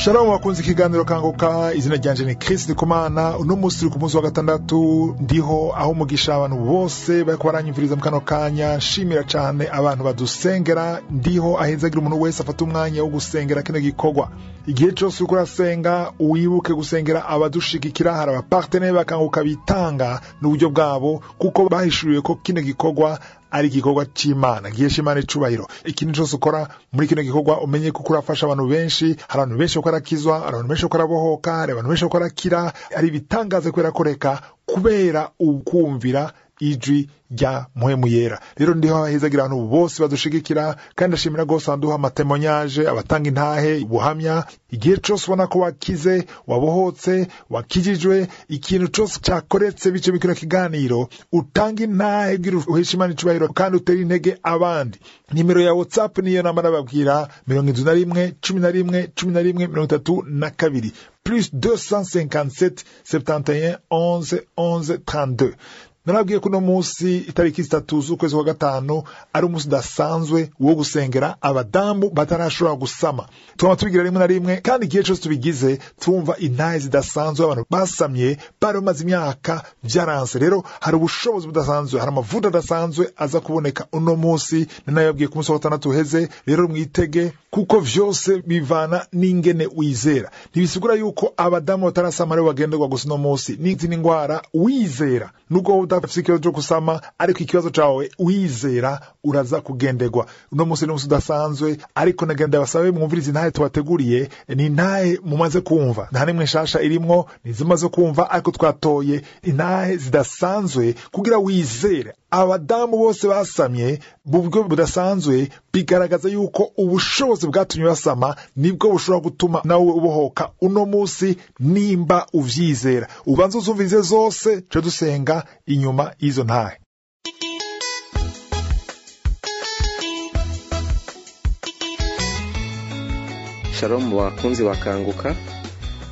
Shalom wakunze ikiganiro kanguka, izina ryanje ni Chris Ndikumana. Uno munsi turi ku munsi wa gatandatu, ndiho aho umugisha abantu bose bariko baranyumviriza mu kano kanya. Shimira cyane abantu badusengera, ndiho ahezagira umuntu wese afata umwanya wo gusengera kino gikorwa. Igihe cyose uriko urasenga wibuke gusengera abadushigikira, hari abapartenere bakanguka bitanga n'uburyo bwabo, kuko bahishuriye ko kino gikorwa ari igikorwa c'Imana. Gihesha Imana icubahiro. Ikintu cyose ukora muri kino gikorwa umenye ko urafasha abantu benshi. Hari abantu benshi bakora kizwa, hari abantu benshi bakora bohoka, hari abantu benshi bakora kira. Ari bitangaza kwera koreka kubera ukumvira ijwi rya Mpwemu Yera. Rero ndiho abahezagira abantu bose badushigikira, kandi ashimira gose anduha amatemonyage, abatanga intahe, ubuhamya. Igihe cyose ubona ko wakize, wabohotse, wakijijwe, ikintu cyose cyakoretse bice bikino kiganiro, utanga intahe gira uhesha Imana icubahiro kandi utera intege abandi. Nimero ya WhatsApp niyo namba nababwira, 71 11 11 32 plus 257 71 11 11 32. Narabwiye kuno munsi itariki 3 z'ukwezi kwa gatanu ari umunsi dasanzwe wo gusengera abadamu batarashobora gusama. Twama tubigira rimwe na rimwe, kandi igihe cyose tubigize tumva intahe zidasanzwe abantu basamye bari bamaze imyaka byaranse. Rero hari ubushobozi budasanzwe, hari amavuta adasanzwe aza kuboneka uno munsi. Ninayabwiye ku munsi wa gatandatu uheze. Rero mwitege, kuko vyose bivana n'ingene wizera. Ntibisigura yuko abadamu batarasama rero bagenderwa gusa uno munsi. N'izindi ngwara wizera, nubwo udafite ikibazo cyo kusama, ariko ikibazo cawe wizera uraza kugenderwa. Uno munsi n'umunsi udasanzwe, ariko nagenda basabe mwumvirize intahe tubateguriye. Ni intahe mumaze kumva, nta nimwe nshasha irimwo, nizimaze kumva, ariko twatoye intahe zidasanzwe kugira wizere. Abadamu bose basamye mu buryo budasanzwe, bigaragaza yuko ubushobozi bwatumye basama nibwo bushobora gutuma nawe ubohoka uno munsi, nimba uvyizera. Ubanza uzumvirize zose, cyo dusenga inyuma izo ntahe. Shalom bakunzi bakanguka,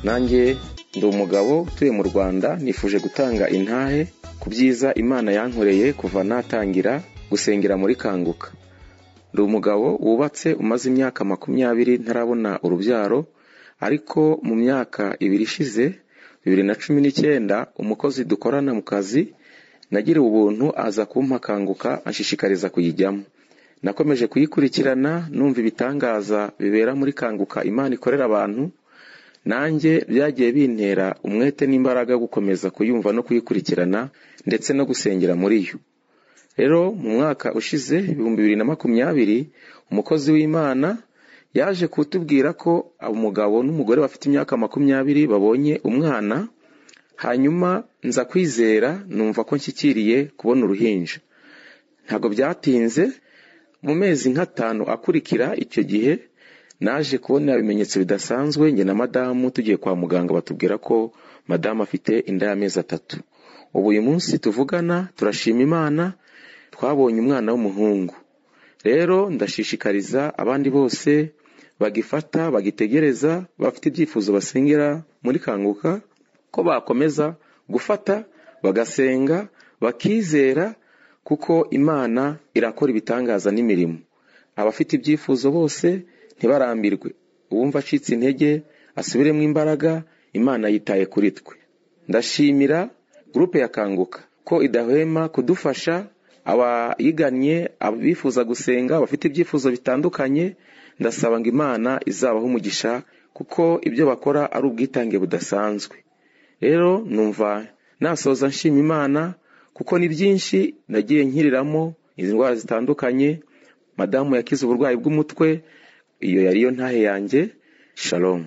nanjye ndi umugabo utuye mu Rwanda, nifuje gutanga intahe ku byiza Imana yankoreye kuva natangira gusengera muri kanguka. Ndi umugabo wubatse umaze imyaka 20 ntarabona urubyaro, ariko mu myaka 2 ishize 2019 umukozi dukorana mu kazi nagiriwe ubuntu aza kumpa kanguka anshishikariza kuyijyamo. Nakomeje kuyikurikirana numva ibitangaza bibera muri kanguka Imana ikorera abantu, nanjye byagiye bintera umwete n'imbaraga gukomeza kuyumva no kuyikurikirana ndetse no gusengera muri yo. Rero mu mwaka ushize 2020 umukozi w'Imana yaje kutubwira ko umugabo n'umugore bafite imyaka 20 babonye umwana, hanyuma nza kwizera numva ko nshyikiriye kubona uruhinja. Ntago byatinze, mu mezi nka 5 akurikira icyo gihe naje kubona ibimenyetso bidasanzwe. Nge na madamu tugiye kwa muganga batubwira ko madamu afite inda y'amezi 3. Ubu uyu munsi tuvugana turashima Imana, twabonye umwana w'umuhungu. Rero ndashishikariza abandi bose bagifata, bagitegereza, bafite ibyifuzo basengera muri kanguka, ko bakomeza gufata bagasenga bakizera, kuko Imana irakora ibitangaza n'imirimo. Abafite ibyifuzo bose ntibarambirwe, uwumva acitse intege asubiremo imbaraga, Imana yitaye kuri twe. Ndashimira groupe ya kanguka ko idahwema kudufasha, abayiganye, abifuza gusenga, bafite ibyifuzo bitandukanye. Ndasaba ngo Imana izabaho umugisha, kuko ibyo bakora ari ubwitange budasanzwe. Rero numva nasoza nshima Imana, kuko ni byinshi nagiye nkiriramo izi ndwara zitandukanye. Madamu yakize uburwayi bw'umutwe, iyo yariyo ntahe yanjye. Shalom.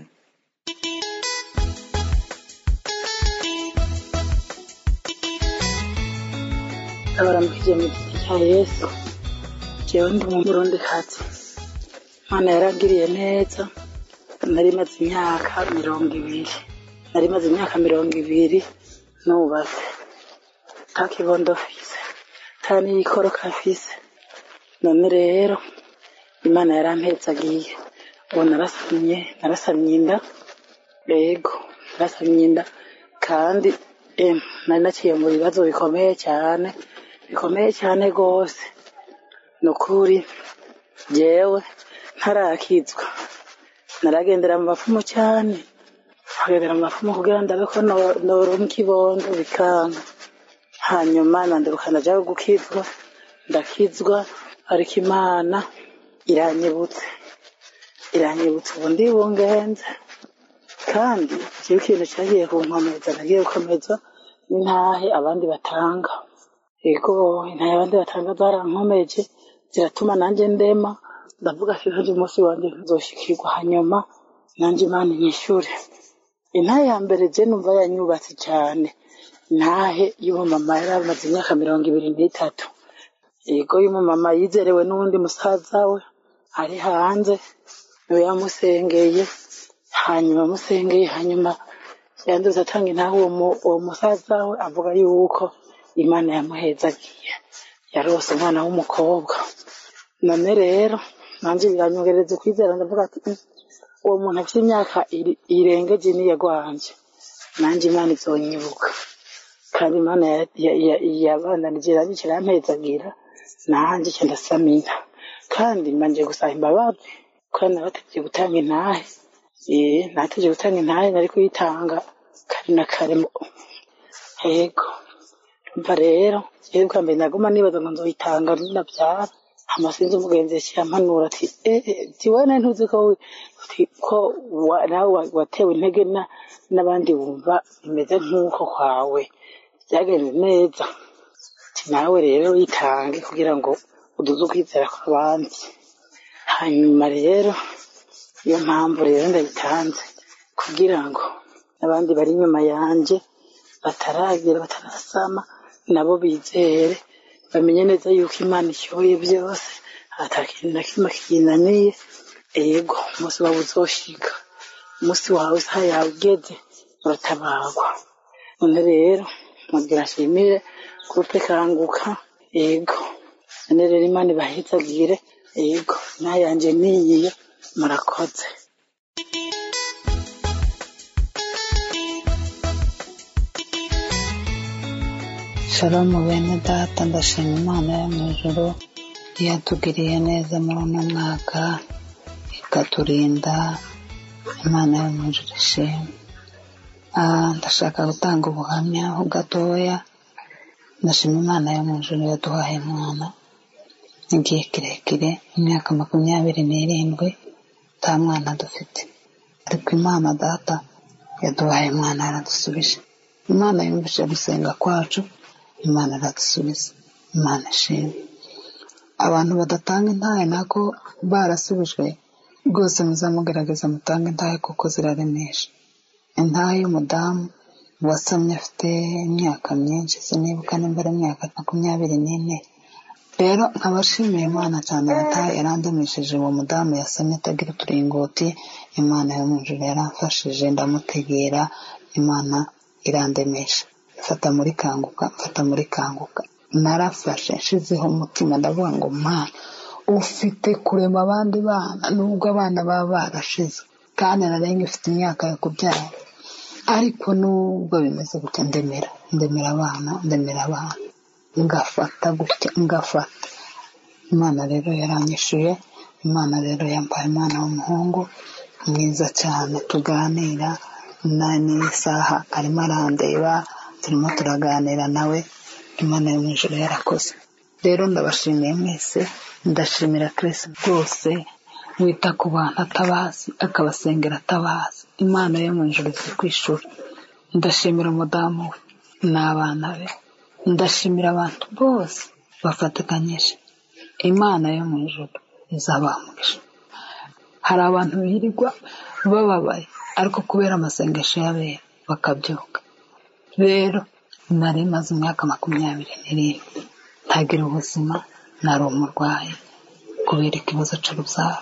Abaramukije mu giti cya Yesu. Jewe ndi mu Burundi kazi. Mana yaragiriye neza. Nari maze imyaka 20 nubatse. Takibondo fise. Tani ikoroka fise. None rero Imana yarampezagiye. Ubu narasamye inda. Yego, narasamye inda, kandi nari naciye mu bibazo bikomeye cyane gose. Nukuri jewe ntarakizwa naragendera mu bapfumu cyane nkagendera mu bapfumu kugira ndabe ko noronka ikibondo bikanga hanyuma nanderuka ndaja gukizwa ndakizwa ariko Imana iranyibutse ubu ndi bungenze kandi ikiba ikintu cyagiye kunkomeza nagiye gukomeza n'intahe abandi batanga yego intahe abandi batanga zarankomeje ziratuma nanjye ndema ndavuga ati uyu munsi wanjye nzoshikirwa hanyuma nanjye Imana inyishure intahe ya mbere je numva yanyubatse cyane intahe y'umumama yari amaze imyaka 23 yego y'umumama yizerewe n'undi musaza we ari hanze niwe yamusengeye hanyuma yanduza atanga intahe uwo musaza we avuga yuko Imana yamuhezagiye yarose umwana w'umukobwa none rero nanjye biranyongereza kwizera ndavuga ati uwo muntu afite imyaka irengeje n'iyagwanje nanjye Imana izonyibuka kandi Imana yabandanije irabikira yampezagira nanjye cyo ndasamira kandi manje gusaba imbabazi kandi nabategeye gutanga intahe nategeye gutanga intahe nari kuyitanga kari na kare yego umva rero bwa mbere naguma nibaza ngo nzoyitanga nabyara amasinzi umugenzi yampanura ati tiwana ntuzi ko nawe watewe intege n'abandi wumva bimeze nk'uko kwawe byagenze neza nawe rero witange kugira ngo uduze ukwizera kw'abandi hanyuma rero iyo mpamvu rero ndayitanze kugira ngo n'abandi bari inyuma yanjye batarasama nabo bizere bamenye neza yuko Imana ishoboye byose atakintu na kimwe kinaniye yego umunsi wawe uzoshika umunsi wawe isaha yawe ugeze uratabagwa none rero mugira nshimire kupe kanguka yego none rero Imana ibahezagire yego nayanje niyiye murakoze Shalom bene data ndashima Imana yo mu ijuru yatugiriye neza muri uno mwaka ikaturinda Imana yo mu ijuru ishimwe ndashaka gutanga ubuhamya ho gatoya ndashima Imana yo mu ijuru yaduhaye umwana igihe kirekire imyaka 27 nta mwana dufite ariko Imana data yaduhaye umwana yaradusubije Imana yumvise gusenga kwacu Imana iradusubiza Imana ishimwe abantu badatanga intahe nako barasubijwe rwose muzamugerageza mutanga intahe kuko ziraremesha intahe y'umudamu wasamye afite imyaka myinshi sinibuka nimbere imyaka 24 rero nkabashimiye Imana cyane intahe yarandemesheje uwo mudamu yasamye atagira uturingoti Imana yo mu ijuru yaramfashije ndamutegera Imana irandemesha mfata muri kanguka narafashe nshizeho umutima ndavuga ngo Mana ufite kurema abandi bana nubwo abana baba barashize kandi narenga ifite imyaka yo kubyara ariko nubwo bimeze gutya ndemera abana ngafata Imana rero yaranyishuye Imana rero yampaye umwana w'umuhungu mwiza cyane tuganira n'isaha arimo arandeba turimo turaganira nawe Imana yo mu ijuru yarakoze rero ndabashimiye mwese ndashimira Kristo rwose wita ku bantu atabazi akabasengera atabazi Imana yo mu ijuru ikwishura ndashimira umudamu we n'abana be ndashimira abantu bose bafatikanyije Imana yo mu ijuru izabamugisha hari abantu birirwa bababaye ariko kubera amasengesho y'abera bakabyuka rero nari maze imyaka 27 ntagira ubuzima nari umurwayi kubera ikibazo cy'urubyaro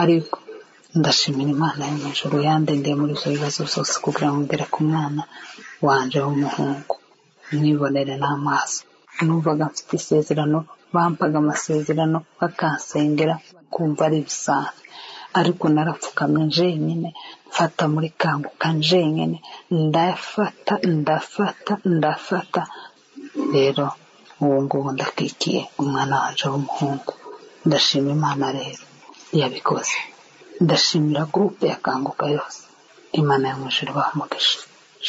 ariko ndashimira Imana yo mu ijuru yandendeye muri ibyo bibazo byose kugira ngo ngere ku mwana wanje w'umuhungu nibonere n'amaso numvaga mfite isezerano bampaga amasezerano bakansengera kumva ari bisanzwe ariko narapfukamye jenyine mfata muri kanguka jenyine ndafata rero uwo nguwo ndakikiye umwana wanje w'umuhungu ndashima Imana rero yabikoze ndashimira groupe ya Kanguka yose. Imana yo mwijuru bamugisha.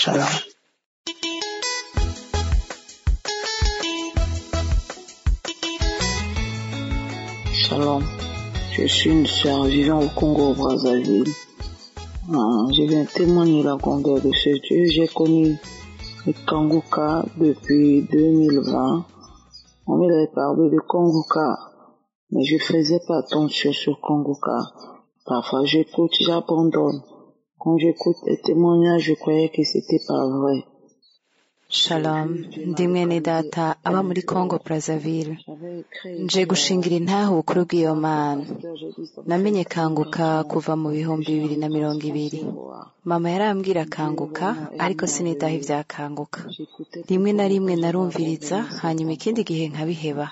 Shalom. Shalom. Je suis une sœur vivant au Congo, au Brazzaville. Je viens témoigner la grandeur de ce Dieu. J'ai connu le Kanguka depuis 2020. On m'avait parlé de Kanguka, mais je faisais pas attention sur Kanguka. Parfois j'écoute, j'abandonne. Quand j'écoute les témoignages, je croyais que c'était pas vrai. Shalom, ndi mwene data aba muri Congo Brazzaville. Nje gushingira intaho ubukuru bw'iyo Mana. Namenye Kanguka kuva mu 2020. Mama yarambwira Kanguka, ariko sinidaha ivya Kanguka. Rimwe na rimwe narumviriza, hanyuma ikindi gihe nkabiheba.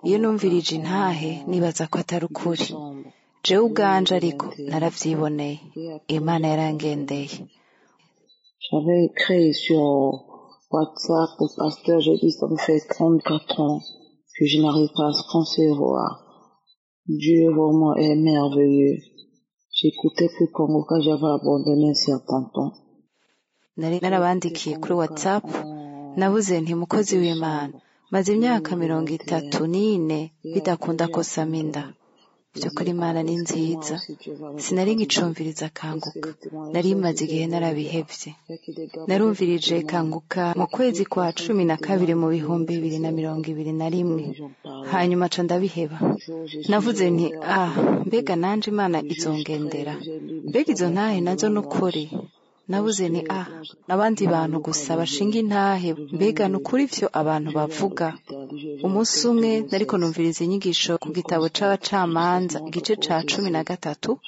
Iyo numvirije intahe nibaza ko atari ukuri. Jewe ubwanje ariko naravyiboneye. Imana yarangendeye. J'avais écrit sur WhatsApp au pasteur, j'ai dit ça me fait 34 ans que je n'arrive pas à se concevoir. Dieu vraiment est merveilleux. J'écoutais plus Kanguka, j'avais abandonné un certain temps. Narabandikiye kuri WhatsApp, nabuze nti mukozi w'Imana, maze imyaka 34 bidakunda ko saminda. Byukuri Imana ni nziza, sinari ngicumviriza Kanguka, nari maze igihe narabihevye. Narumvirije Kanguka mu kwezi kwa 12 mu 2021, hanyuma ca ndabiheba. Navuze nti mbega nanje Imana izongendera, mbega izo ntahe nazo nukuri. Nabuze ni n'abandi bantu gusa bashinga intahe, mbega nukuri ivyo abantu bavuga. Umunsi umwe nariko numviriza inyigisho ku gitabo c'abacamanza igice ca 13,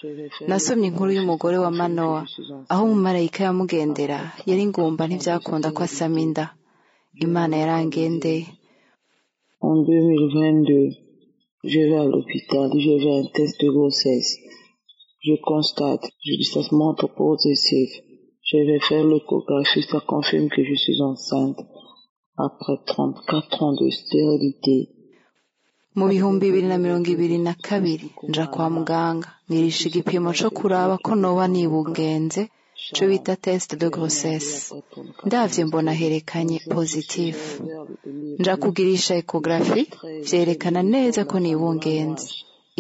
nasomye inkuru y'umugore wa Manoa, aho umumarayika yamugendera, yari ngumba ntivyakunda ko asaminda. Imana yarangendeye. En 2022, je vais à l'hôpital, je vais un test de grossesse. Je constate, je dis ça se montre positif. Je vais faire l'échographie, ça confirme que je suis enceinte après 34 ans de stérilité. Mu 2022 nja kwa muganga nirisha igipimo co kuraba ko noba nibungenze, co bita test de grossesse. Ndavye mbona herekanye positif. Nja kugirisha ecography, vyerekana neza ko nibungenze.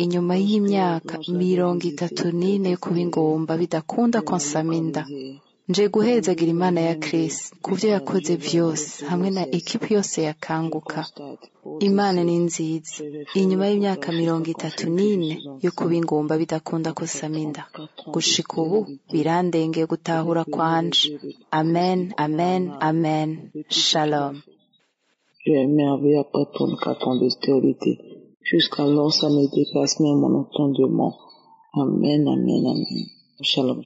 Inyuma y'imyaka 34 yo kuba ingomba bidakunda ko nsaminda. Nje guhezagira Imana ya Kristo kuvyo yakoze vyose hamwe na ekipi yose ya Kanguka. Imana ni nziza. Inyuma y'imyaka 34 yo kuba ingomba bidakunda ko saminda, gushika ubu birandengeye gutahura kwanje. Amen, amen, amen. Shalom. Dieu est merveilleux après 34 ans de stérilité. Jusqu'alors, ça me dépasse même mon entendement. Amen, amen, amen. Shalom.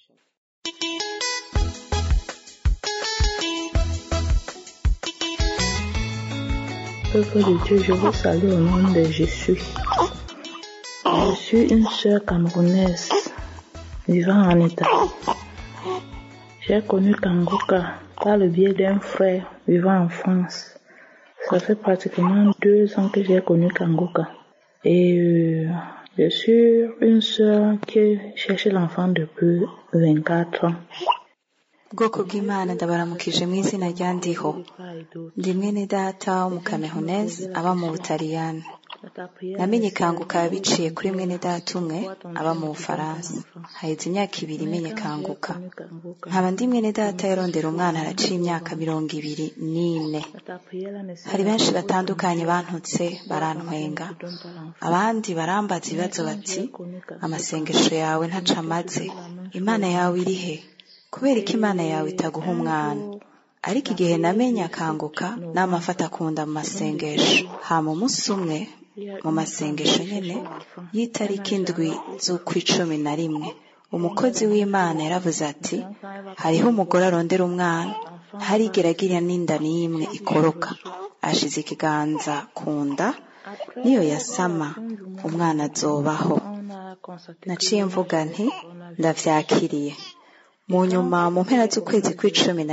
Peuple de Dieu, je vous salue au nom de Jésus. Je suis une sœur camerounaise vivant en Italie. J'ai connu Kanguka par le biais d'un frère vivant en France. Ça fait pratiquement 2 ans que j'ai connu Kanguka. Et je suis une sœur qui cherche l'enfant depuis 24 ans. Bwoko bw'Imana ndabaramukije mu izina rya Ndiho. Ndi mwene data w'umukameruneze aba mu Butaliyani. Namenye Kanguka biciye kuri mwene data umwe aba mu Bufaransa. Haheze imyaka 2 menye Kanguka. Nkaba ndi mwene data yarondera umwana araciye imyaka 24. Hari benshi batandukanye bantutse barantwenga. Abandi barambaza ibibazo bati amasengesho yawe ntaca amaze. Imana yawe iri he? Kubera ko Imana yawe itaguha umwana. Ariko igihe namenya Kanguka namafata akunda mu masengesho. Hama umunsi umwe mu masengesho nyene y'itariki 7 z'Ukwicumi, umukozi w'Imana yaravuze ati hariho umugore arondera umwana, ntarigeragira n'inda n'imwe ikoroka. Ashize ikiganza kunda, niyo yasama umwana azobaho. Naciye mvuga nti ndavyakiriye. Mu nyuma mu mpera z'ukwezi kw'Icumi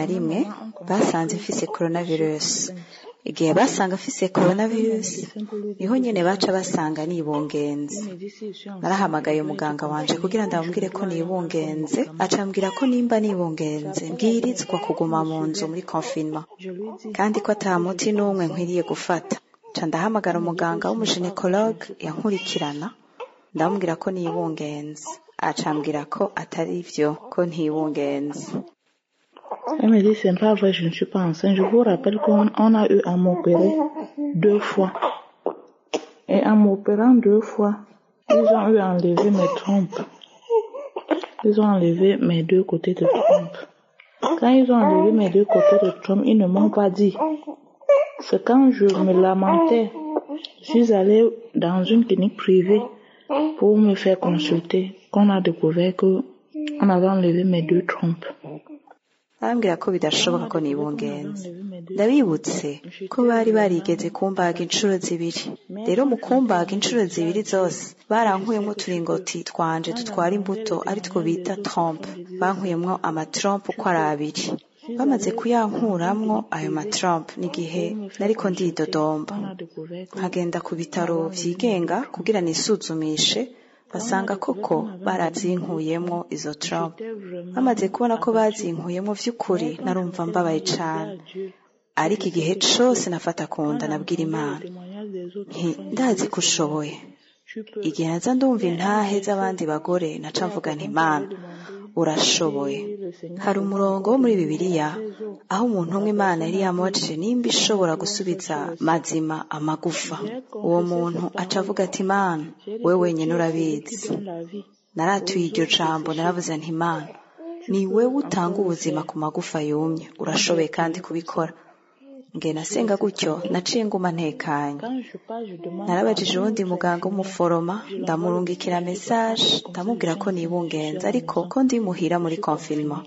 basanze mfise coronavirus. igihe basanga afise coronavirus niho nyene baca basanga nibungenze. Narahamagaye umuganga wanje kugira ndamubwire ko nibungenze, acambwira ko nimba nibungenze mbwirizwa kuguma mu nzu muri confinement kandi ko ata muti n'umwe nkwiriye gufata. Ca ndahamagara umuganga w'umuginecologue yankurikirana ndamubwira ko nibungenze, acambwira ko atari vyo, ko ntibungenze. Elle me dit c'est pas vrai, je ne suis pas enceinte. Je vous rappelle qu'on a eu à m'opérer 2 fois. Et en m'opérant 2 fois, ils ont eu à enlever mes trompes. Ils ont enlevé mes 2 côtés de trompe. Quand ils ont enlevé mes 2 côtés de trompe, ils ne m'ont pas dit. C'est quand je me lamentais, je suis allée dans une clinique privée pour me faire consulter, qu'on a découvert que on avait enlevé mes 2 trompes. Arambwira ko bidashoboka ko nibungenze. Ndabibutse ko bari barigeze kumbaga inshuro zibiri. Rero mu kumbaga inshuro zibiri zose barankuyemo uturingoti twanje dutwara imbuto ari two bita trompe. Bankuyemo amatrompe uko ari 2. Bamaze kuyankuramwo ayo matrompe n'igihe nariko ndidodomba. Nkagenda ku bitaro vyigenga kugira nisuzumishe, basanga koko barazinkuyemo izo trompe. Bamaze kubona ko bazinkuyemo vy'ukuri narumva mbabaye cane. Ariko igihe cose nafata kunda nabwira Imana nti ndazi ko ushoboye. Igihe naza ndumva intahe z'abandi bagore naca mvuga nti Imana urashoboye. Hari umurongo wo muri Bibiliya aho umuntu umwe Imana yari yamubajije nimba ishobora gusubiza mazima amagufa. Uwo muntu aca avuga ati Imana wewe wenyene urabizi. Naratuye iryo jambo naravuze nti Imana ni wewe utanga ubuzima ku magufa yumye, urashoboye kandi kubikora. Ngena senga gutyo naciye nguma ntekanye. Narabajije uwundi muganga w'umuforoma ndamurungikira message ndamubwira ko nibungenze ariko ko ndi muhira muri confinement.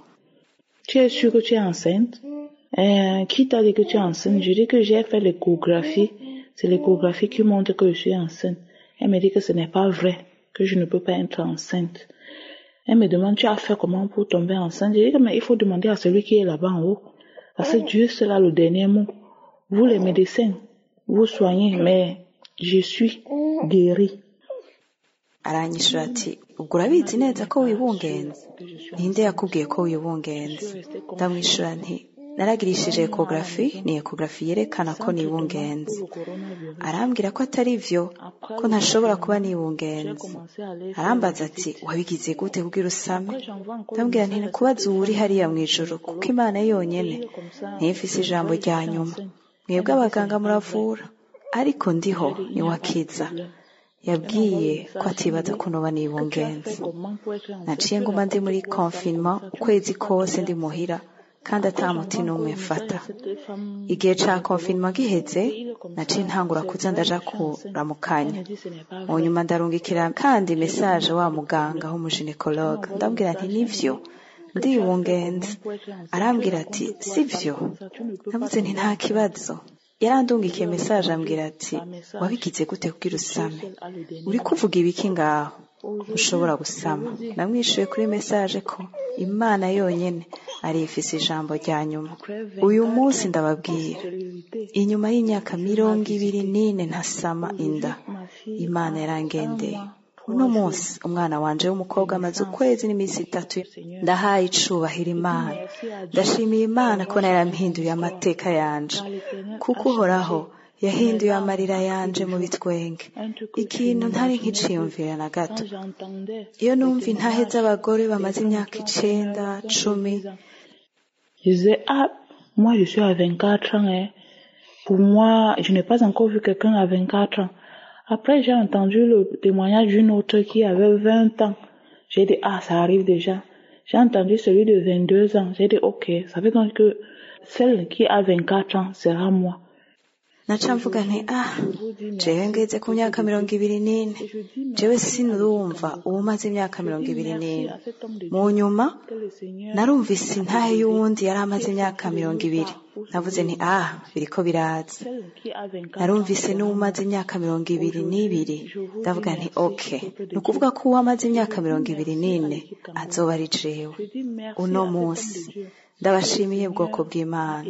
Tu es sûre que tu es enceinte? Qui t'a dit que tu es enceinte? Je dis que j'ai fait l'échographie. C'est l'échographie qui montre que je suis enceinte. Elle me dit que ce n'est pas vrai, que je ne peux pas être enceinte. Elle me demande, tu as fait comment pour tomber enceinte? Je dis que mais il faut demander à celui qui est là-bas en haut. Parce que Dieu, c'est là le dernier mot. Vous les médecins, vous soignez, mais je suis guérie. Aranyishura ati ubwo urabizi neza ko wibungenze? Ninde yakubwiye ko wibungenze? Ndamwishura nti naragirishije ecography, ni ecography yerekana ko nibungenze. Arambwira ko atari vyo, ko ntashobora kuba nibungenze. Arambaza ati wabigize gute kugira usame? Ndambwira nti kubaza uri hariya mwijuru kuko Imana yonyene ntifise ijambo rya nyuma. Mwebwe abaganga muravura ariko ndiho ni wakiza. Yabwiye ko atibaza ko noba nibungenze. Naciye nguma ndi muri confinement ukwezi kose ndi muhira kandi atamuti n'umwe mfata. Igihe ca confinement giheze naciye ntangura kuza ndaja kuramukanya. Mu nyuma ndarungikira kandi message wa muganga w'umuginecologue ndambwira nti nivyo ndibungenze. Arambwira ati sivyo? Navuze nti nta kibazo. Yarandungikiye message ambwira ati wabigize gute kugira usame? Uri kuvuga ibiki ngaho? Ushobora gusama. Namwishuye kuri message ko Imana yonyene ari ifise ijambo rya nyuma. Uyu munsi ndababwira inyuma y'imyaka 24 ntasama inda, Imana yarangendeye. Uno munsi umwana wanje w'umukobwa amaze ukwezi n'iminsi 3 ndahaye icubahiro Imana. Ndashimiye Imana ko narampinduye amateka yanje, kuko Uhoraho yahinduye amarira yanje mu bitwenge, ikintu ntari nkiciyumvira na gato. Iyo numva intahe z'abagore bamaze imyaka 9, 10. Je disais, moi je suis à 24 ans. Pour moi, je n'ai pas encore vu quelqu'un à 24 ans. Après, j'ai entendu le témoignage d'une autre qui avait 20 ans. J'ai dit, ça arrive déjà. J'ai entendu celui de 22 ans. J'ai dit, ok, ça veut donc que celle qui a 24 ans sera moi. Naca mvuga nti jewe ngeze ku myaka 24, jewe sinurumva umaze imyaka 24. Mu nyuma narumvise intahe y'uwundi yari amaze imyaka 20. Navuze nti biriko biraza. Narumvise n'umaze imyaka 22. Ndavuga nti okay, nukuvuga ko uwamaze imyaka 24 azoba ari jewe. Uno munsi ndabashimiye bwoko bw'Imana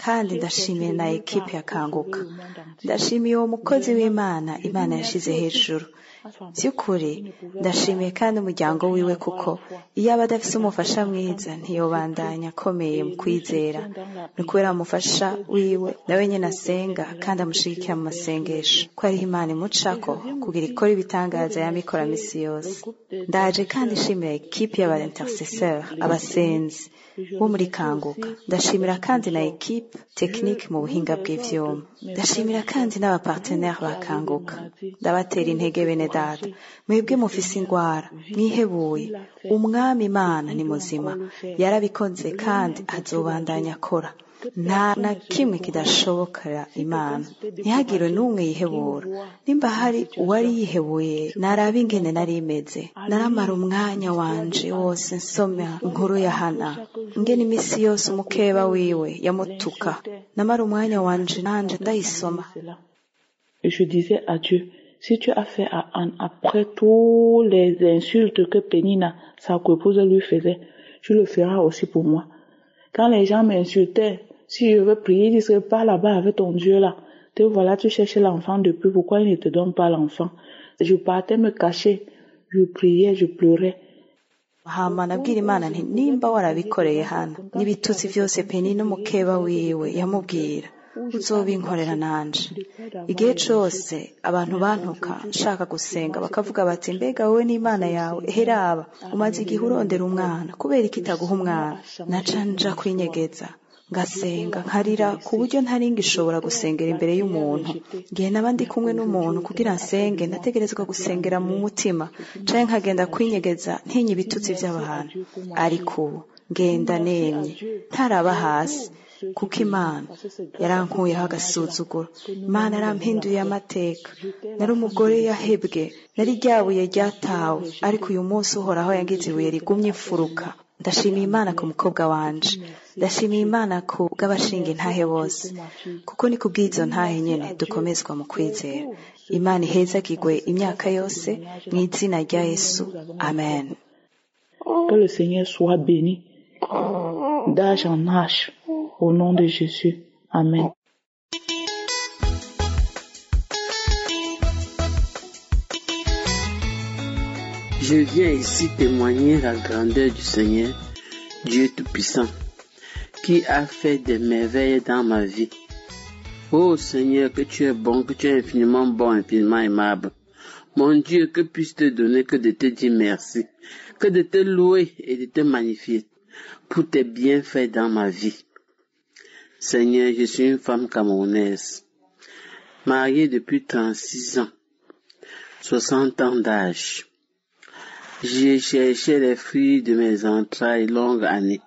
kandi ndashimiye na ekipe ya Kanguka, ndashimiye uwo mukozi w'Imana Imana yashize hejuru. By'ukuri ndashimiye kandi umuryango wiwe, kuko iyo aba adafise umufasha mwiza ntiyobandanya akomeye mu kwizera. Ni kubera umufasha wiwe nawe nyene asenga kandi amushigikira mu masengesho, ko ariho Imana imucako kugira ikora ibitangaza yamikora misi yose. Ndaje kandi nshimira ekipe y'aba intercesseur, abasenzi bo muri Kanguka. Ndashimira kandi na ekipe tekinike mu buhinga bw'ivyuma. Ndashimira kandi n'abapartenaire ba Kanguka. Ndabatera intege bene data, mwebwe mufise ingwara, mwihebuye. Umwami Imana ni muzima, yarabikoze kandi azobandanya akora. Nta na kimwe kidashobokera Imana. Ntihagire n'umwe yihebura. Nimba hari uwari yihebuye, naraba ingene nari meze. Naramara umwanya wanje wose nsoma inkuru ya Hana, ingene imisi yose umukeba wiwe yamutuka. Namara umwanya wanje nanje ndayisoma. Et je disais à Dieu, si tu as fait à Anne après tous les insultes que Pénina, sa épouse, lui faisait, tu le feras aussi pour moi. Quand les gens m'insultaient, si je veux prier, ils disent, pas là-bas avec ton Dieu là. Te voilà, tu cherches l'enfant depuis, pourquoi il ne te donne pas l'enfant? Je partais me cacher, je priais, je pleurais. Hama nabwira Imana nti nimba warabikoreye Hana n'ibitutsi vyose Penina umukeba wiwe yamubwira, uzobinkorera nanje. Igihe cose abantu bantuka nshaka gusenga bakavuga bati, mbega wowe n'Imana yawe heraba umaze igihe urondera umwana, kubera iki itaguha umwana? Naca nja kwinyegeza ngasenga nkarira ku buryo ntari ngishobora gusengera imbere y'umuntu. Ngiye naba ndi kumwe n'umuntu kugira nsenge, nategerezwa gusengera mu mutima, canke nkagenda kwinyegeza ntinya ibitutsi vy'abantu. Ariko ubu ngenda nemye ntaraba hasi, kuko Imana yarankuyeho agasuzuguro. Imana yarampinduye amateka. Nari umugore yahebwe, nari ryabuye ryatawe, ariko uyu munsi uhoraho yagize ibuye rigumye imfuruka. Ndashimiye Imana ku mukobwa wanje, ndashimiye Imana ku bw'abashinga intahe bose, kuko ni kubw'izo ntahe nyene dukomezwa mu kwizera. Imana ihezagirwe imyaka yose mu izina rya Yesu, amen. Que le Seigneur soit béni d'âge en âge au nom de Jésus, amen. Je viens ici témoigner la grandeur du Seigneur, Dieu Tout-Puissant, qui a fait des merveilles dans ma vie. Oh Seigneur, que tu es bon, que tu es infiniment bon, infiniment aimable. Mon Dieu, que puis-je te donner que de te dire merci, que de te louer et de te magnifier pour tes bienfaits dans ma vie. Seigneur, je suis une femme camerounaise, mariée depuis 36 ans, 60 ans d'âge. J'ai cherché les fruits de mes entrailles longues années.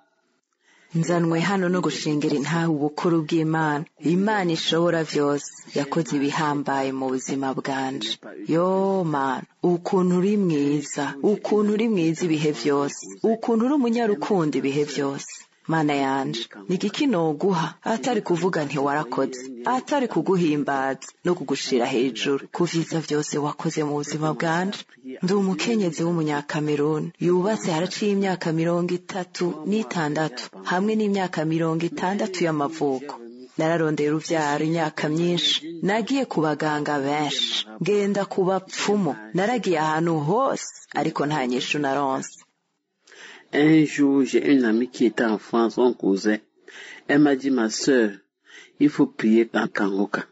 Nzanwe hano no gushingira intahe ubukuru bw'Imana. Imana ishobora vyose yakoze ibihambaye mu buzima bwanje. Yo Mana, ukuntu uri mwiza, ukuntu uri mwiza ibihe vyose, ukuntu uri umunyarukundo ibihe vyose. Mana yanje, nigiki noguha atari kuvuga nti warakoze, atari kuguhimbaza no kugushira hejuru kuvyiza vyose wakoze mu buzima bwanje. Ndi umukenyezi w'umunyakameruni yubatse haraciye imyaka 36 hamwe n'imyaka 60 y'amavuko. Nararondera uruvyaro imyaka myinshi, nagiye ku baganga benshi, ngenda ku bapfumu, naragiye ahantu hose, ariko nta nyishu naronse. Un jour, j'ai une amie qui était en France, mon cousin. Elle m'a dit, ma sœur, il faut prier dans Kanguka.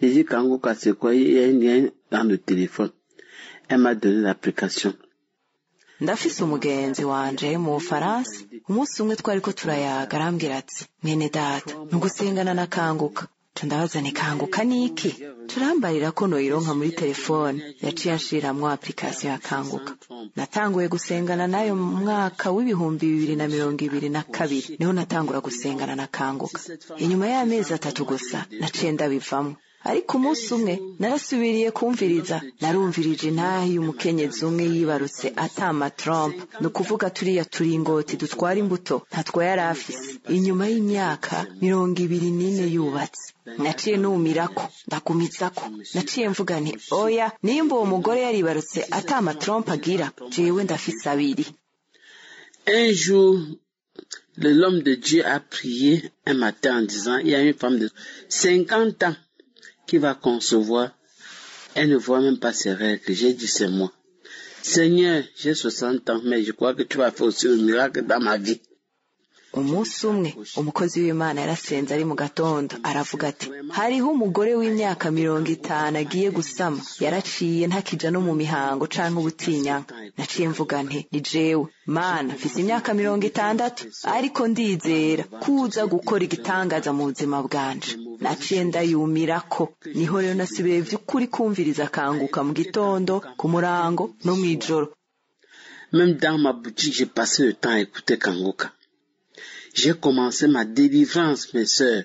J'ai dit, Kanguka, c'est quoi? Il y a un lien dans le téléphone. Elle m'a donné l'application. Ndafise umugenzi wanje mu Bufaransa, umunsi umwe twariko turayaga arambwira ati, mwene data, nugusengana na Kanguka. Ndabaza ni Kanguka niki? Turambarira ko noyironka muri telefone. Yaciye anshiramwo application ya Kanguka. Natanguye gusengana nayo mu mwaka w'2022 niho natangura gusengana na Kanguka. Inyuma y'amezi 3 gusa naciye ndabivamwo. Ariko umunsi umwe narasubiriye kumviriza, narumvirije intahe y'umukenyezi umwe yibarutse atama Trump, no kuvuga turiya turingoti dutwara imbuto ntatwa yari afise. Inyuma y'imyaka 24 yubatse, naciye numirako ndagumizako, naciye mvuga nti oya, nimba uwo mugore yaribarutse atama Trump agira, jewe ndafise abiri. Un jour, l'homme de Dieu a prié un matin en disant, il y a une femme de 50 ans qui va concevoir, elle ne voit même pas ses règles. J'ai dit, c'est moi. Seigneur, j'ai 60 ans, mais je crois que tu vas faire aussi un miracle dans ma vie. umunsi umwe umukozi w'Imana yarasenze ari mu gatondo aravuga ati hariho umugore w'imyaka 50 agiye gusama yaraciye ntakija no mu mihango canke ubutinyanka naciye mvuga nti ni jewe Mana mfise imyaka 60 ariko ndizera kuza gukora igitangaza mu buzima bwanje naciye ndayumirako niho rero nasubiye vy'ukuri kumviriza Kanguka mu gitondo ku murango no mwijoro. Même dans ma boutique j'ai passé le temps à écouter Kanguka. J'ai commencé ma délivrance, mes sœurs,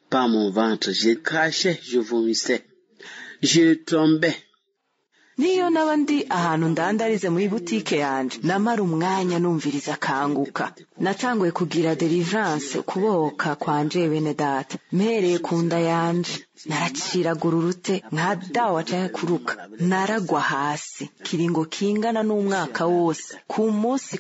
par mon ventre. Je crachais, je vomissais, je tombais. Niyo nabandi ahantu ndandarize muri boutique yanje namara umwanya numviriza Kanguka. Natanguye kugira délivrance kuboka kwanje bene data. Mpereye kunda yanje naraciragura urute nka dawa canke kuruka. Naragwa hasi kiringo kingana n'umwaka wose ku munsi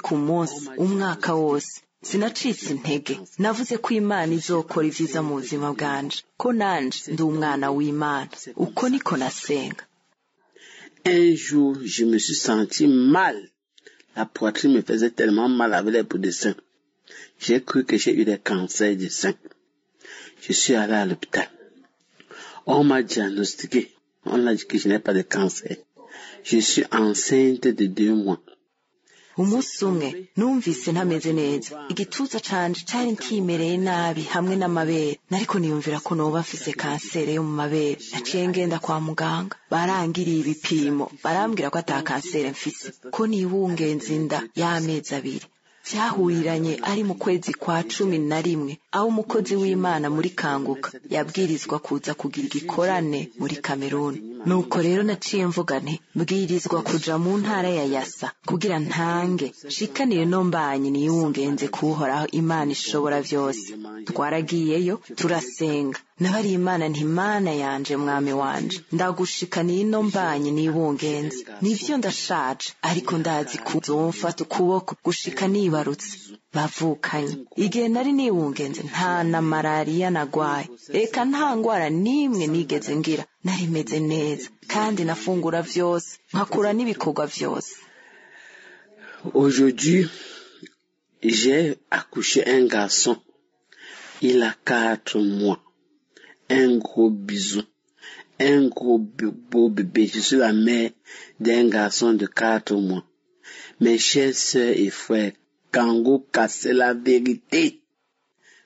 umwaka wose. Sinacitse intege navuze ko Imana izokora ivyiza mu buzima bwanje ko nanje ndi umwana w'Imana uko niko nasenga. Un jour je me suis senti mal, la poitrine me faisait tellement mal avec les bouts de sein. J'ai cru que j'ai eu des cancers du sein. Je suis allé à l'hôpital. On m'a diagnostiqué, on a dit que je n'ai pas de cancer. Je suis enceinte de 2 mois. Umunsi umwe numvise ntameze neza igituza canje cari nkimereye nabi hamwe n'amabere nariko niyumvira ko noba mfise kansere yo mu mabere. Naciye ngenda kwa muganga barangiriye ibipimo barambwira ko ata kansere mfise ko nibungenze inda y'amezi 2. Vyahuriranye ari mu kwezi kwa 11 aho umukozi w'Imana muri Kanguka yabwirizwa kuza kugira igikorane muri Cameroon. Nuko rero naciye mvuga nti mbwirizwa kuja mu ntara ya Yassa kugira ntange shikanire no mbanye niyungenze kuhoraho Imana ishobora vyose. Twaragiyeyo turasenga nabari Imana nti Imana yanje mwami wanje ndagushikaniye no mbanye nibungenze nivyo ndashaje ariko ndazi kuzomfata ukuboko gushika nibarutse. Bavukanye igihe nari niwungenze nta na malaria nagwaye eka nta ngwara nimwe nigeze ngira nari meze neza kandi nafungura vyose nkakura n'ibikorwa vyose. Aujourd'hui j'ai accouché un garçon, il a 4 mois, un gros bisou, un gros beau bébé. Je suis la mère d'un garçon de 4 mois. Mes chers sœurs et frères, Kanguka, c'est la vérité.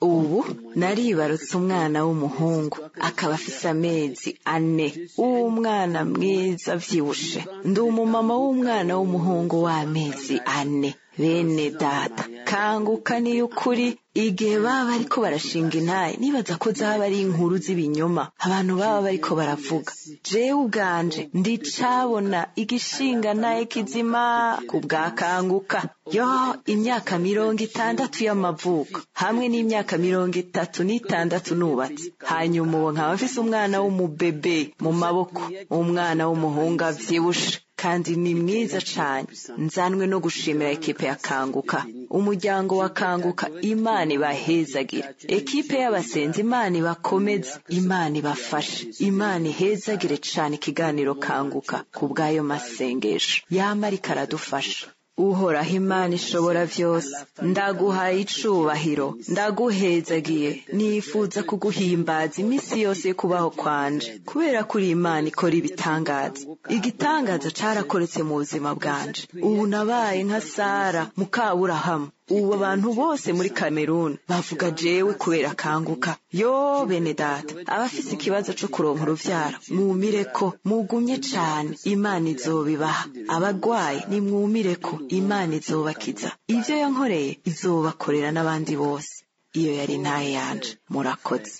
Ubu naribarutse umwana w'umuhungu akaba afise amezi 4. Umwana mwiza vyibushe ndi umumama w'umwana w'umuhungu w'amezi 4. Bene data Kanguka ni ukuri igihe baba bariko barashinga intaye nibaza ko zaba ari inkuru z'ibinyoma abantu baba bariko baravuga. Jewe ubwanje ndicabona igishinga naye kizima ku bwa Kanguka. Yo imyaka 60 y'amavuko hamwe n'imyaka 36 nubatse hanyuma uwo nkaba mfise umwana w'umubebe mu maboko, umwana w'umuhungu avyibushe kandi ni mwiza cane. Nzanwe no gushimira ekipe ya Kanguka, umuryango wa Kanguka. Imana ibahezagira, ekipe y'abasenzi Imana ibakomeze, Imana ibafashe, Imana ihezagire cane ikiganiro Kanguka kubwayo masengesho yamara ikaradufasha. Uhoraho Imana ishobora vyose ndaguhaye icubahiro ndaguhezagiye nifuza kuguhimbaza imisi yose kubaho kwanje kubera kuri Imana ikora ibitangaza. Igitangaza carakoretse mu buzima bwanje. Ubu nabaye nka Sara muka Aburahamu. Ubu abantu bose muri Cameroon bavuga jewe kubera Kanguka. Yo bene data abafise ikibazo cyo kuronka uruvyaro mwumireko mugumye cane Imana izobibaha. Abagwaye ni mwumireko Imana izobakiza. Ivyo yankoreye izobakorera n'abandi bose. Iyo yari ntaye yanje. Murakoze.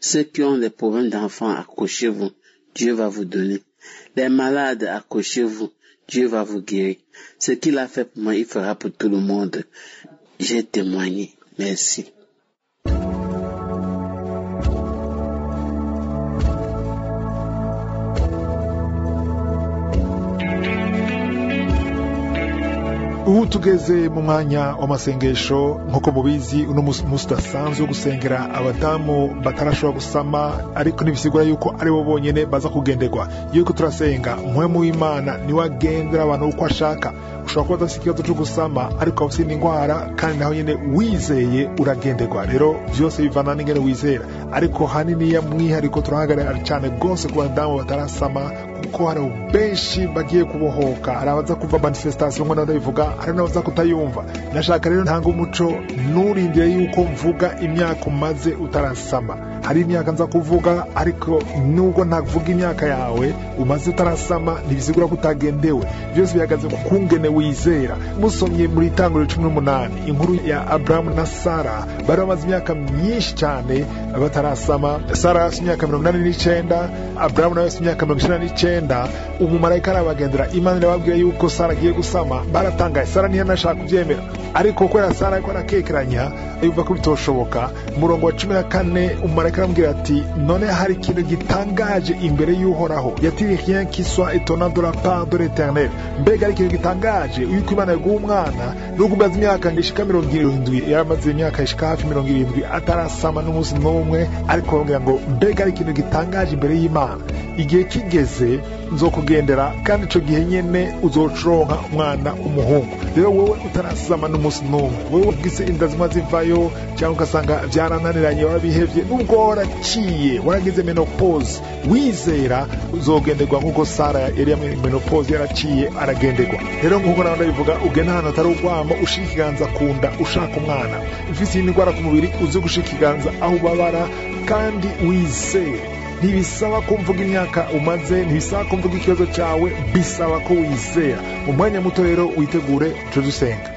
Ceux qui ont des problèmes d'enfants, accrochez-vous, Dieu va vous donner. Les malades, accrochez-vous, Dieu va vous guérir. Ce qu'il a fait pour moi, il fera pour tout le monde. J'ai témoigné. Merci. ubu tugeze mu mwanya w'amasengesho nk'uko mubizi uno musi udasanzwe wo gusengera abadamu batarashobora gusama ariko ntibisigura yuko ari bo bonyene baza kugenderwa. Yuko turasenga mpwemu w'Imana niwe agendera abantu uko ashaka. Ushobora kuba udafite ikibazo cyo gusama ariko ufite indwara kandi naho nyene wizeye uragenderwa. Rero byose bivana n'ingene wizera, ariko hanini ya mwihariko turahagarara cyane gose ku badamu batarasama kuko hari benshi bagiye kubohoka. Hari abaza kuva manifestation ngo ndabivuga, hari n'abaza kutayumva. Nashaka rero ntanga umuco nurindire yuko mvuga imyaka umaze utarasama. Hari imyaka nza kuvuga ariko nubwo ntavuga imyaka yawe umaze utarasama ntibisigura ko utagendewe. Byose bihagaze ku kungene wizera. Musomye muri Itanguriro 18 inkuru ya Abraham na Sara, bari bamaze imyaka myinshi cyane batarasama. Sara afite imyaka 89, Abraham nawe afite imyaka 99. Umumarayika arabagendera, Imana irababwira yuko Sara agiye gusama. Baratangaye, Sara ntiyanashaka kubyemera, ariko kubera Sara ariko arakekeranya yumva ko bitoshoboka. Umurongo wa 14 umumarayika aramubwira ati none hari ikintu gitangaje imbere y'Uhoraho. Yatiri rien qui soit étonnant de la part de l'Éternel. Mbega ari ikintu gitangaje yuko Imana yaguha umwana nubwo umaze imyaka ngishika 70, yaramaze imyaka ishika hafi 70 atarasama n'umunsi n'umwe, ariko bamubwira ngo mbega ari ikintu gitangaje imbere y'Imana. Igihe kigeze nzokugendera kandi ico gihe nyene uzocuronka umwana umuhungu. Rero wowe utarasama n'umunsi n'umwe, wowe ugise inda zimwe zivayo cyangwa ugasanga byarananiranye warabihevye, nubwo waraciye waragize menopause, wizera uzogenderwa nk'uko Sara yari yamwe menopause yaraciye aragenderwa. Rero nk'uko nawe ndabivuga, ugena ahantu atari urwamo ushika ikiganza kunda ushaka umwana. Ufise indwara ku mubiri uzi gushika ikiganza aho ubabara kandi wizere. Ntibisaba kumvuga imyaka umaze, ntibisaba kumvuga ikibazo cyawe, bisaba ko wizera. Mu mwanya muto rero witegure cyo dusenga.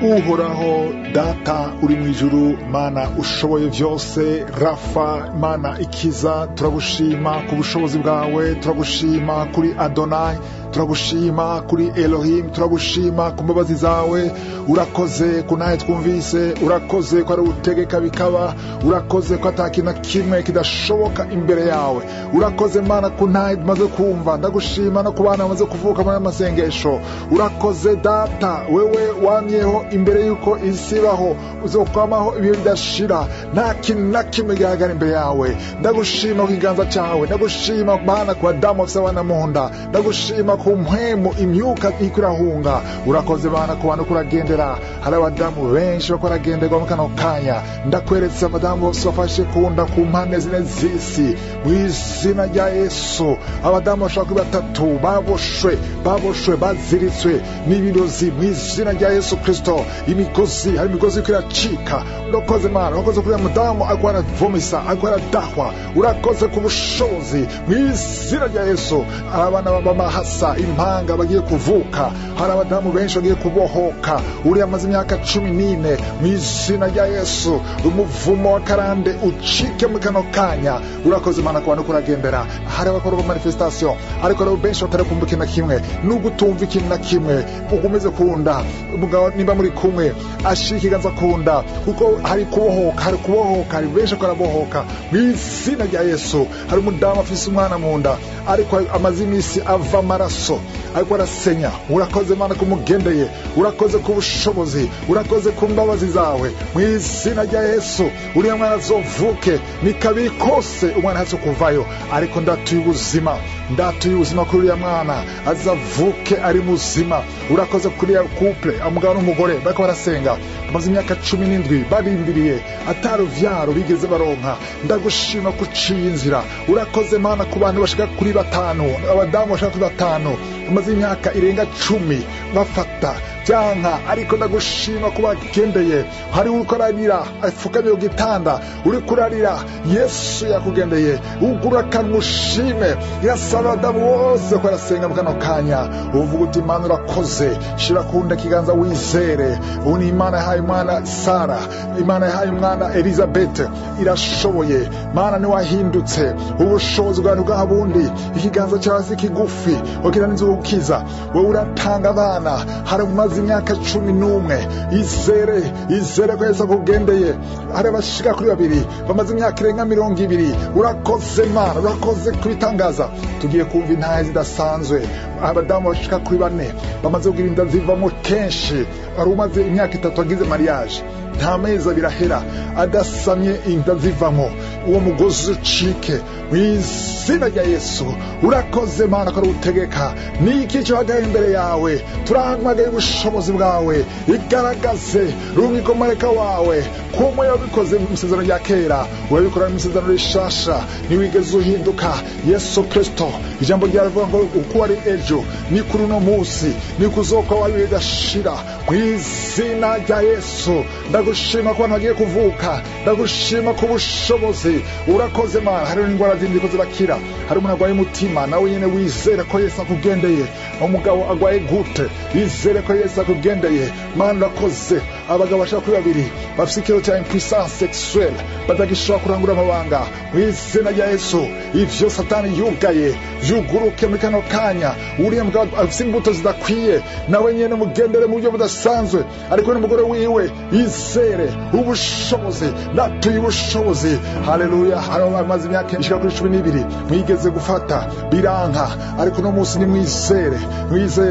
Uhoraho data uri mu ijuru, Mana ushoboye byose, Rafa Mana ikiza, turagushima ku bushobozi bwawe, turagushima kuri Adonai, turagushima kuri Elohim, turagushima ku mbabazi zawe. Urakoze kunaye twumvise, urakoze ko ari utegeka bikaba, urakoze ko atakina kimwe kidashoboka imbere yawe. Urakoze Mana kunaye maze kumva, ndagushima no kubana bamaze kuvuka muri amasengesho. Urakoze data, wewe wamyeho imbere yuko isibaho, uzokwamaho ibihe bidashira, nta kintu na kimwe gihagarara imbere yawe. Ndagushima ku kiganza cyawe, ndagushima Mana ku badamu bafite abana mu nda, ndagushima ku mpwemu imyuka ikurahunga. Urakoze Mana ku bantu kuragendera, hari abadamu benshi bakoragenderwa mu kano kanya. Ndakweretse abadamu bose bafashe kunda ku mpande zine z'isi mu izina rya Yesu. Abadamu bashaka batatu baboshwe baziritswe n'ibirozi mu izina rya Yesu Kristo. Imigozi, hari imigozi kiracika. Urakoze Mana, urakoze kuri mudamu agwana vomisa, agwana dahwa. Urakoze ku bushobozi mu izina rya Yesu. Abana b'amahasa impanga bagiye kuvuka, hari abadamu benshi bagiye kubohoka. Uri amaze imyaka 14 mu izina rya Yesu. Umuvumo wa karande ucike mu kano kanya. Urakoze Mana ku bantu kuragendera, hari abakora manifestation ariko rero benshi batari kumva ikintu kimwe, nubwo utumva ikintu na kimwe ugumeze kunda. Umugabo nimba muri kumwe ashika ikiganza kunda, kuko hari kubohoka, hari benshi karabohoka mu izina rya Yesu. Hari umudamu afise umwana mu nda ariko amaze imisi ava amaraso, ariko arasenya. Urakoze Mana kumugendeye, urakoze ku bushobozi, urakoze ku mbabazi zawe mu izina rya Yesu. Uriya mwana azovuke ni kabiri kose umwana hatse kuvayo, ariko ndatuye ubuzima kuri uriya mwana, azavuke ari muzima. Urakoze kuri ya couple, umugabo n'umugore bariko barasenga amaze imyaka 17 barindiriye ataruvyaro bigeze baronka. Ndagushima kuciye inzira. Urakoze Mana ku bantu bashaka kuri 5, abadamu bashaka kuri 5 amaze imyaka irenga 10 bafata byanka, ariko ndagushima kubagendeye. Hari ukorarira afukamye ku gitanda uri kurarira, Yesu yakugendeye. Ugura kamushime yasaba adamu wose ko arasenga mu kano kanya. Uvuga uti Mana urakoze, shira kunda kiganza wizere. Uni Imana yahaye umwana Sara, Imana yahaye umwana Elizabeth, irashoboye. Mana ni wahindutse ubushobozi bwawe bw'abundi, ikiganza cyawe kigufi ukira n'inzu ukiza. Wowe uratanga abana, hari umaze umaze imyaka 11 izere ko Yesu akugendeye. Hari abashika kuri babiri bamaze imyaka irenga 20. Urakoze Mana, urakoze kubitangaza. Tugiye kumva intahe zidasanzwe. Abadamu bashika kuri 4 bamaze kugira inda zivamo kenshi. Ari umaze imyaka 3 agize mariage, nta mezi birahera adasamye inda zivamo. Uwo mugozi ucike mu izina rya Yesu. Urakoze Mana ko utegeka. Niki cyo hagaye imbere yawe, turahamagaye ubushobozi bwawe, igaragaze rumiko mareka wawe kuko yabikoze mu misezerano ya kera, urabikora mu misezerano rishasha. Niwigeze uhinduka Yesu Kristo. Ijambo ryavuga ngo uko ari ejo ni kuri uno munsi ni kuzoka wawe bidashira. Mu izina rya Yesu ndagushima ko nagiye kuvuka, ndagushima ko ubushobozi. Urakoze Mana. Hari indwara zindi ko zirakira. Hari umuntu agwaye umutima, nawe nyene wizere ko Yesu akugendeye. Umugabo agwaye gute, wizere ko Yesu akugendeye. Mana urakoze. Abagabo bashaka kuri babiri bafite ikibazo cya impuissance sexuelle, badagishobora kurangura amabanga. Mu izina rya Yesu ivyo Satani yugaye yuguruke muri kano kanya. Uriya mugabo afite imbuto zidakwiye, nawe nyene mugendere mu buryo budasanzwe. Ariko n'umugore wiwe izere ubushobozi, natuye ubushobozi. Haleluya. Hari amazi imyaka ishika kuri 12 mwigeze gufata biranka, ariko no munsi ni mwizere.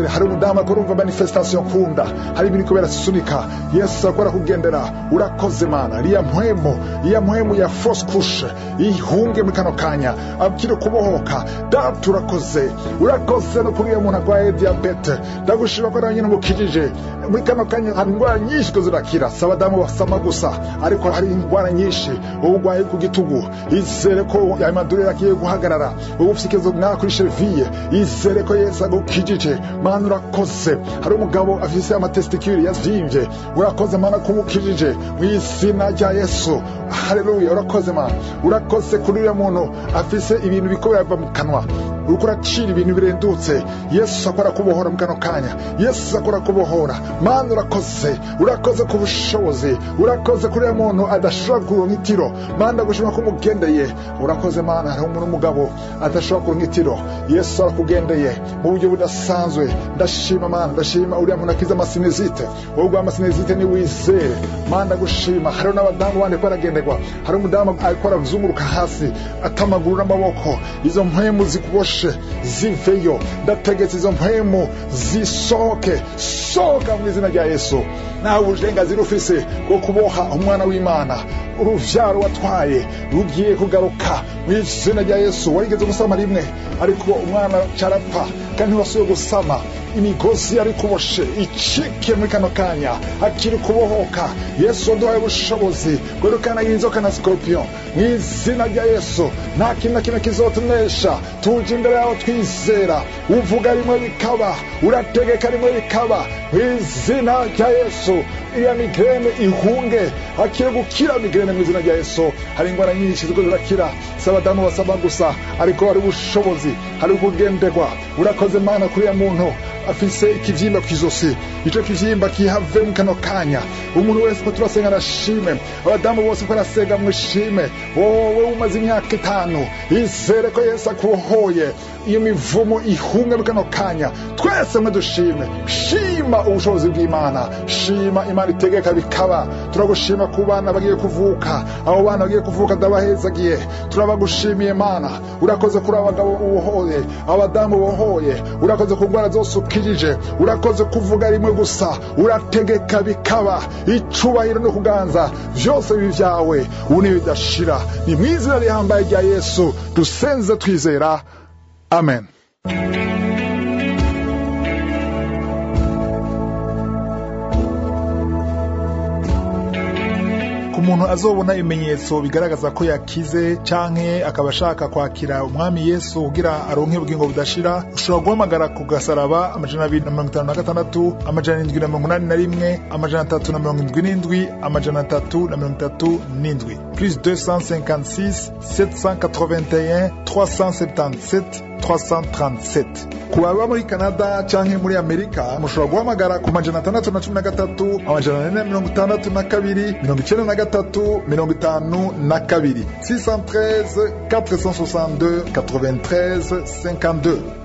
Hari umudamu akorumva manifestation kunda, hari ibintu kubera sunika. Yesu akora kugendera. Urakoze Mana. Riya mpwemo ya force couche ihunge muri kano kanya, abukire kubohoka. Data urakoze no kuri umuntu agwaye diabete. Ndagushima ko nyine mukijije. Muri kano kanya hari indwara nyinshi zirakira. Sabadamu basama gusa, ariko hari indwara nyinshi. Ubugwaye ku gitugu, izere ko yamadurira kiye guhagarara. Ubufikezo mwaka kuri cheville, izere ko Yesu agukijije. Mana urakoze. Hari umugabo afise amatesticule yazimvye, urakoze Mana kumukijije mu izina rya Yesu. Haleluya. Urakoze Mana. Urakoze kuri uyu muntu afise ibintu bikomeye biva mu kanwa, ukuracira ibintu birendutse. Yesu akora kubohora mu kano kanya. Yesu akora kubohora. Mana urakoze ku bushobozi. Urakoze kuri uyu muntu adashobora kuronka itiro. Mana gushima ko mugendeye. Urakoze Mana. Hari umuntu umugabo adashobora kuronka itiro, Yesu arakugendeye mu buryo budasanzwe. Ndashima Mana, ndashima uriya muntu akiza amasinezite. Wowe gwa amasinezite ni wizere. Mana gushima. Hari n'abadamu bandi ko aragenderwa. Hari umudamu akora kuzunguruka hasi atamaguru n'amaboko. Izo mpwemu zikuboshe ziveyo. Ndategetse izo mpwemu zisohoke. Sohoka mu izina rya Yesu. Nawe uburenganzira ufise bwo kuboha umwana w'Imana. Uruvyaro watwaye rugiye kugaruka mu izina rya Yesu. Warigeze gusama rimwe, ariko umwana carapfa kandi wasuye gusama. Imigozi yari kuboshe icike muri kano kanya, akiri kubohoka. Yesu aduhaye ubushobozi bwo gukana inzoka na scorpion. Mu izina rya Yesu nta kintu na kimwe kizotunesha. Tuje imbere yawe twizera. Uvuga rimwe bikaba, urategeka rimwe bikaba. Mu izina rya Yesu iya migrene ihunge, akiri gukira migrene mu izina rya Yesu. Hari ingwara nyinshi ziko zirakira. Sabadamu basaba gusa, ariko hari ubushobozi, hari kugenderwa. Urakoze Mana kuri ya muntu afise ikivyimba kwizosi. Ico kivyimba kihave mu kano kanya. Umuntu wese ko turasenga nashime. Abadamu bose ko arasenga mwishime. Wowe umaze imyaka 5, izere ko Yesu akuhoye. Iyo mivumo ihunge mu kano kanya. Twese mwe dushime. Shima ubushobozi bw'Imana. Shima Imana itegeka bikaba. Turagushima ku bana bagiye kuvuka. Abo bana bagiye kuvuka ndabahezagiye. Turabagushimiye Mana. Urakoze kuri abagabo uhoye, abadamu bohoye. Urakoze ku ngwara zose ukijije. Urakoze kuvuga rimwe gusa, urategeka bikaba. Icubahiro no kuganza vyose bivyawe uni bidashira. Ni mwizina rihambaye rya Yesu dusenze twizera. Amen. Umuntu azobona ibimenyetso bigaragaza ko yakize canke akaba ashaka kwakira umwami Yesu kugira aronke ubugingo budashira, ushobora guhamagara ku gasaraba 256 781 377 337 plus 256 781 377 337. Kuba muri Canada canke muri Amerika mushobora guhamagara ku 613 462 613 462 93 462 93 52.